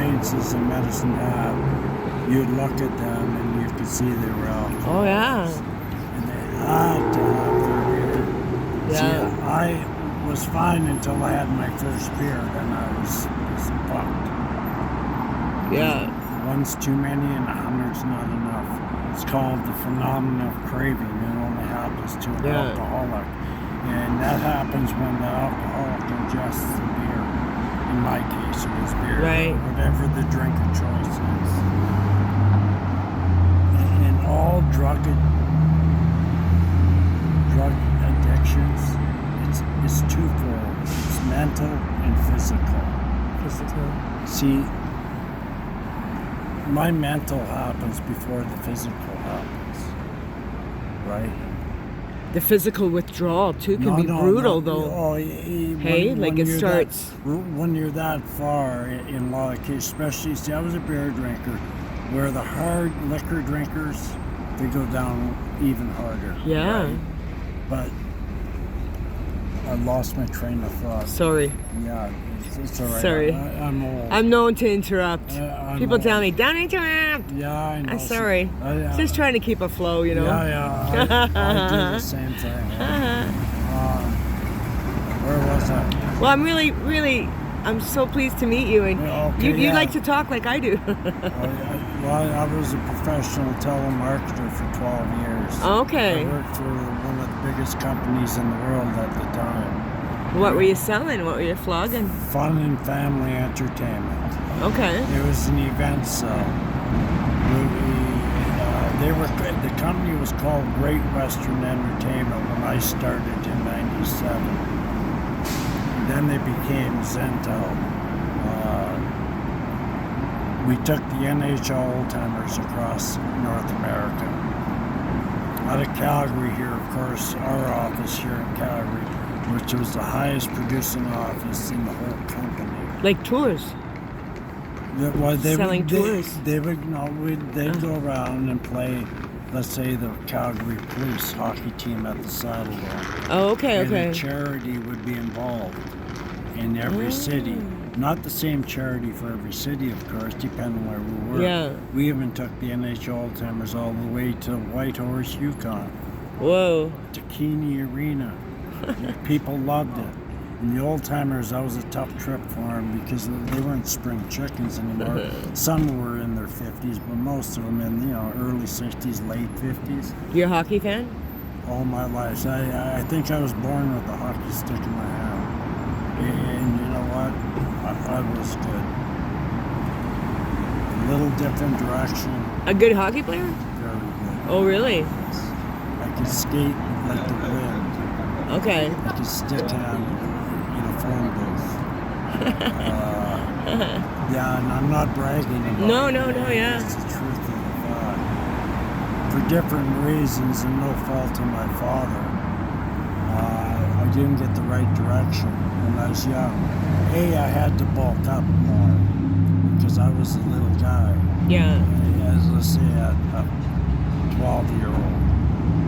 acquaintances in Medicine Hat, you'd look at them and you could see they were alcoholics. Oh, yeah. And they had to have their beer. Yeah. See, I was fine until I had my first beer, then I was fucked. Yeah. One's too many and 100's not enough. It's called the phenomenon of craving. It only happens to an alcoholic. And that happens when the alcoholic ingests the beer. In my case, it was beer. Right. Whatever the drink of choice is. And all drug addictions, it's twofold. It's mental and physical. See, my mental happens before the physical happens, right? The physical withdrawal too can be brutal, though. Oh, Like it starts. When you're that far, in a lot of cases, especially, see, I was a beer drinker, where the hard liquor drinkers, they go down even harder. Yeah. Right? But I lost my train of thought. Sorry. Yeah, it's all right. Sorry. I'm old. I'm known to interrupt. People tell me, don't interrupt. Yeah, I know. I'm sorry. Just trying to keep a flow, you know. Yeah. I do the same thing. Where was I? Well, I'm so pleased to meet you, and you like to talk like I do. I was a professional telemarketer for 12 years. Okay. I worked for one of the biggest companies in the world at the time. What were you selling? What were you flogging? Fun and family entertainment. Okay. It was an event cell. The company was called Great Western Entertainment when I started in '97. Then they became Zentel. We took the NHL Old Timers across North America. Out of Calgary here, of course, our office here in Calgary, which was the highest producing office in the whole company. Like tours? Selling tours? They'd go around and play, let's say, the Calgary Police hockey team at the Saddledome. Oh, okay. And a charity would be involved in every city. Not the same charity for every city, of course, depending where we were. Yeah. We even took the NHL Old Timers all the way to Whitehorse, Yukon. Whoa. To Keeney Arena. People loved it. And the Old Timers, that was a tough trip for them because they weren't spring chickens anymore. Some were in their 50s, but most of them in early 60s, late 50s. You a hockey fan? All my life. I think I was born with a hockey stick in my hand. And you know what? I was good. A little different direction. A good hockey player? Very good. Oh, really? I could skate like the wind. Okay. I could stick hand in a phone booth. Yeah, and I'm not bragging about it. No, yeah. It's the truth of the fact. For different reasons and no fault of my father, I didn't get the right direction when I was young. I had to bulk up more because I was a little guy. Yeah. As let's say a 12-year-old,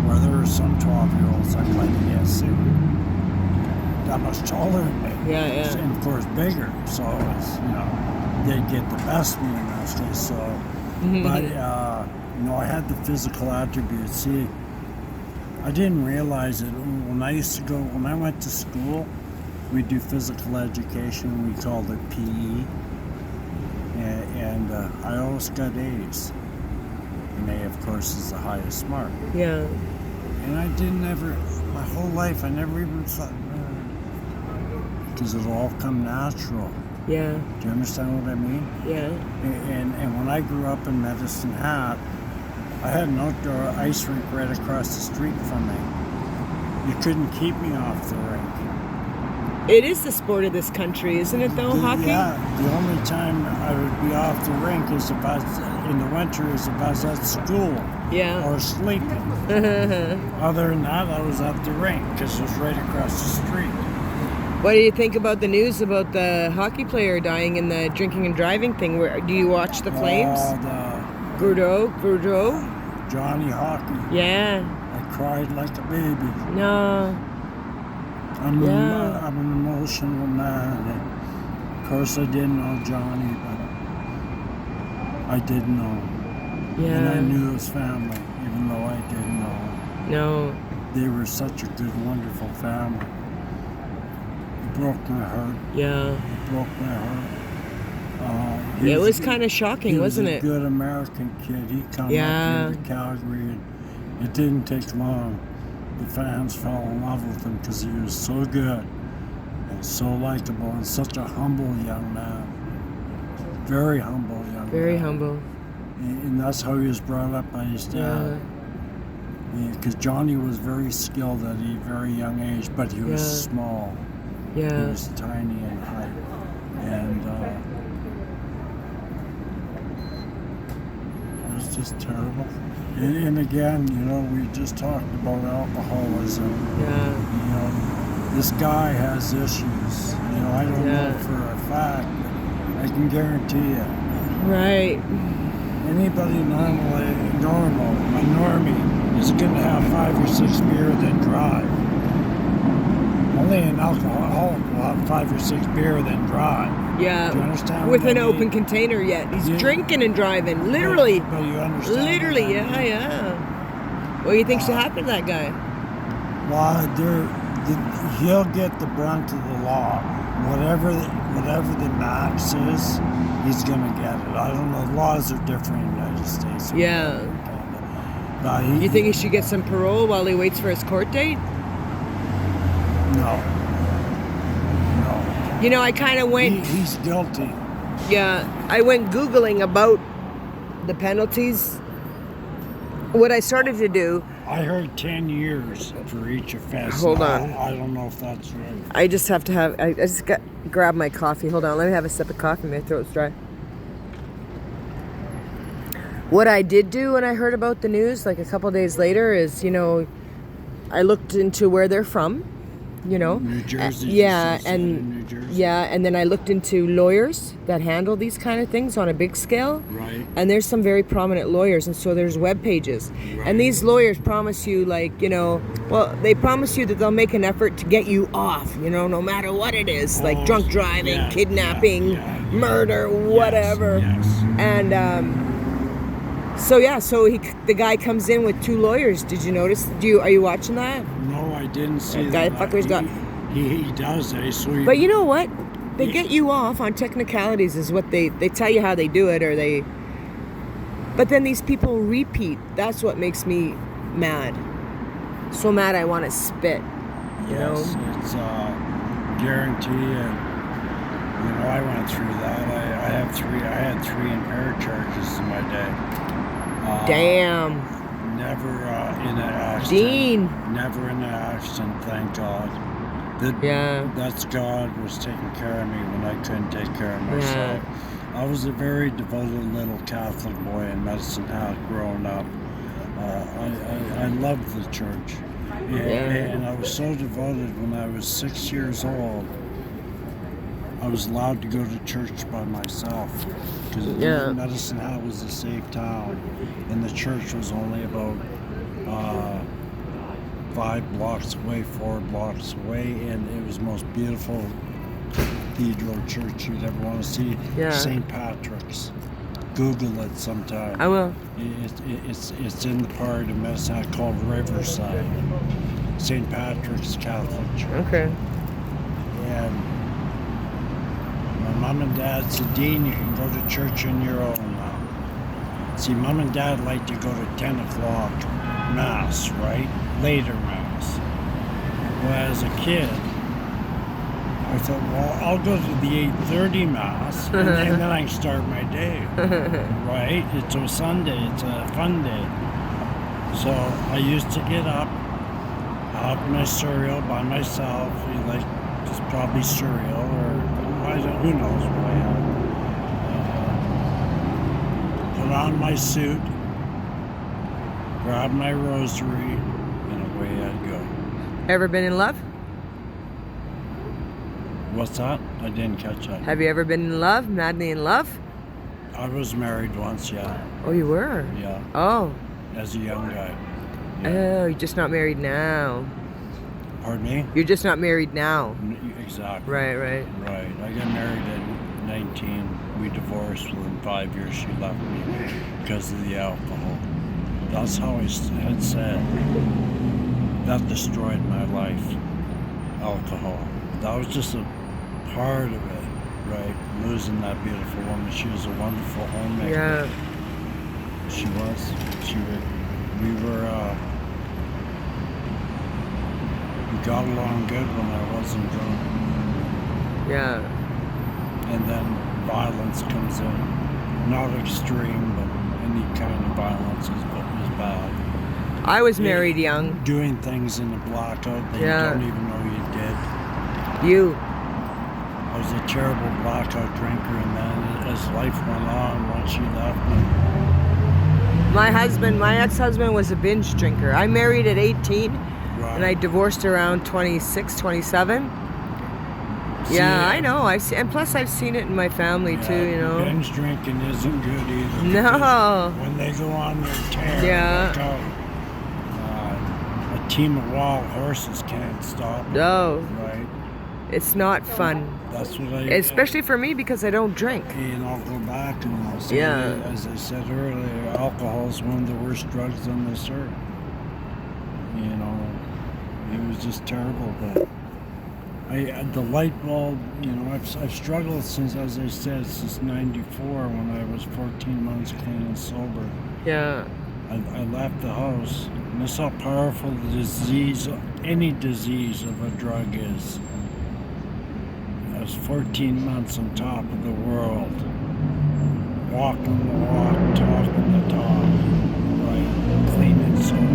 where there were some 12-year-olds I played against who were that much taller than me. Yeah. And of course bigger. So it's they'd get the best of me in those days. So, but I had the physical attributes. See, I didn't realize it when I went to school. We do physical education. We called it PE, and I always got A's. And A, of course, is the highest mark. Yeah. And I my whole life, I never even thought, because it'll all come natural. Yeah. Do you understand what I mean? Yeah. And when I grew up in Medicine Hat, I had an outdoor ice rink right across the street from me. You couldn't keep me off the rink. It is the sport of this country, isn't it, though, hockey? Yeah, the only time I would be off the rink is if I was, in the winter, is if I was at school. Yeah. Or sleeping. Other than that, I was at the rink because it was right across the street. What do you think about the news about the hockey player dying in the drinking and driving thing? Do you watch the Flames? Gaudreau? Johnny Hockey. Yeah. I cried like a baby. No. I'm an emotional man. Of course, I didn't know Johnny, but I didn't know. And I Yeah. knew his family, even though I didn't know. No. They were such a good, wonderful family. It broke my heart. Yeah. It broke my heart. It was kind of shocking, wasn't He was it? a good American kid. He come Yeah. up here to Calgary, and it didn't take long. The fans fell in love with him because he was so good and so likable and such a humble young man. Very humble young Very man. humble. And that's how he was brought up by his dad. Because Johnny was very skilled at a very young age, but he was Yeah. small. He Yeah. was tiny in height. And it was just terrible. And again, we just talked about alcoholism. Yeah. This guy has issues. I don't Yeah. know for a fact, but I can guarantee you. Right. Anybody normal, a normie, is going to have 5 or 6 beer then drive. Only an alcoholic will have 5 or 6 beer then drive. Yeah. Do you understand With what an I open mean? container yet. He's Yeah. drinking and driving. Literally. But you understand. Literally, what I yeah, mean? yeah. What do you think should happen to that guy? Well, he'll get the brunt of the law. Whatever the max is, he's going to get it. I don't know. Laws are different in the United States. Yeah. But You think he should get some parole while he waits for his court date? No. I kind of went, He's guilty. I went Googling about the penalties. What I started to do, I heard 10 years for each offense. Hold Now, on. I don't know if that's right. I just have to have, I just grab my coffee. Hold on, let me have a sip of coffee. My throat's dry. What I did do when I heard about the news, like a couple days later, is, I looked into where they're from, New Jersey. Yeah, just said in New and Jersey. and then I looked into lawyers that handle these kind of things on a big scale. Right. And there's some very prominent lawyers, and so there's web pages. Right. And these lawyers promise you, they promise you that they'll make an effort to get you off, no matter what it is, like Oh, drunk driving, yeah, kidnapping, yeah. murder, whatever. Yes. And so the guy comes in with 2 lawyers. Did you notice? Are you watching that? No, I didn't see That that. fucker's got- He does, So he, But you know what? They get you off on technicalities is what they tell you how they do it, but then these people repeat. That's what makes me mad. So mad I want to spit. Yes, it's guarantee, and I went through that. I had 3 impaired charges in my day. Damn. Never in an accident. Dean. Never in an accident, thank God. That's God was taking care of me when I couldn't take care of myself. I was a very devoted little Catholic boy in Medicine Hat growing up. I loved the church. And I was so devoted when I was 6 years old. I was allowed to go to church by myself because Medicine Hat was a safe town, and the church was only about 5 blocks away, 4 blocks away, and it was the most beautiful cathedral church you'd ever want to see. Yeah. St. Patrick's. Google it sometime. I will. It's in the part of Medicine Hat called Riverside. St. Patrick's Catholic Church. Okay. And my mom and dad said, Dean, you can go to church on your own now. See, mom and dad like to go to 10 o'clock mass, right? Later mass. Well, as a kid, I thought, well, I'll go to the 8:30 mass, and then I can start my day, right? It's a Sunday, it's a fun day. So I used to get up, have my cereal by myself, just probably cereal, or who knows what I had. Put on my suit, grab my rosary, and away I'd go. Ever been in love? What's that? I didn't catch that. Have you ever been in love? Madly in love? I was married once, yeah. Oh, you were? Yeah, Oh. as a young guy. Yeah. Oh, you're just not married now. Pardon me? You're just not married now. Exactly. Right. Right. I got married at 19. We divorced within 5 years. She left me because of the alcohol. That's how I had said. That destroyed my life. Alcohol. That was just a part of it, right? Losing that beautiful woman. She was a wonderful homemaker. Yeah. She was. We got along good when I wasn't drunk. Yeah. And then violence comes in. Not extreme, but any kind of violence is bad. I was married young. Doing things in the blackout that Yeah. you don't even know you did. You. I was a terrible blackout drinker, and then as life went on, once she left me, My ex-husband was a binge drinker. I married at 18 right. and I divorced around 26, 27. See, Yeah, I know. And plus I've seen it in my family too, you know. Binge drinking isn't good either. No. because When they go on their tear, Yeah. look out. A team of wild horses can't stop it, No, right? it's not fun. That's what Especially for me because I don't drink. And I'll go back and I'll say, Yeah. as I said earlier, alcohol is one of the worst drugs on this earth. You know, it was just terrible. But the light bulb, you know, I've struggled since, as I said, since '94 when I was 14 months clean and sober. Yeah. I left the house, and that's how powerful the disease, any disease of a drug is. I was 14 months on top of the world, walking the walk, talking the talk, right, clean and sober.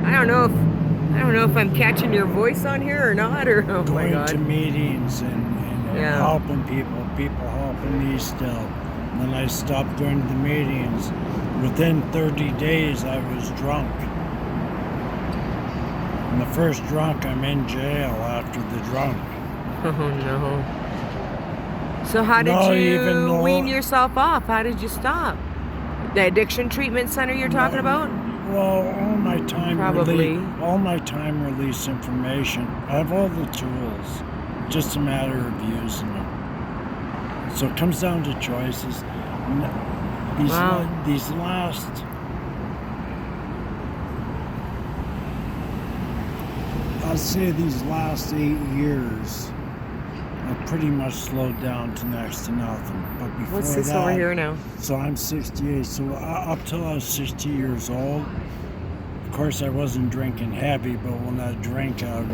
I don't know if I'm catching your voice on here or not, or oh my Going to god. meetings and Yeah. helping people helping me still. When I stopped going to the meetings, within 30 days I was drunk. And the first drunk, I'm in jail after the drunk. Oh no. So how did No, you even though- wean yourself off? How did you stop? The addiction treatment center you're talking about? Well, all my time Probably. release information. I have all the tools. Just a matter of using them. So it comes down to choices. Wow. These last I'd say these last 8 years I've pretty much slowed down to next to nothing. But before What's this that, over here now? so I'm 68. So up till I was 60 years old, of course I wasn't drinking heavy, but when I drank, I would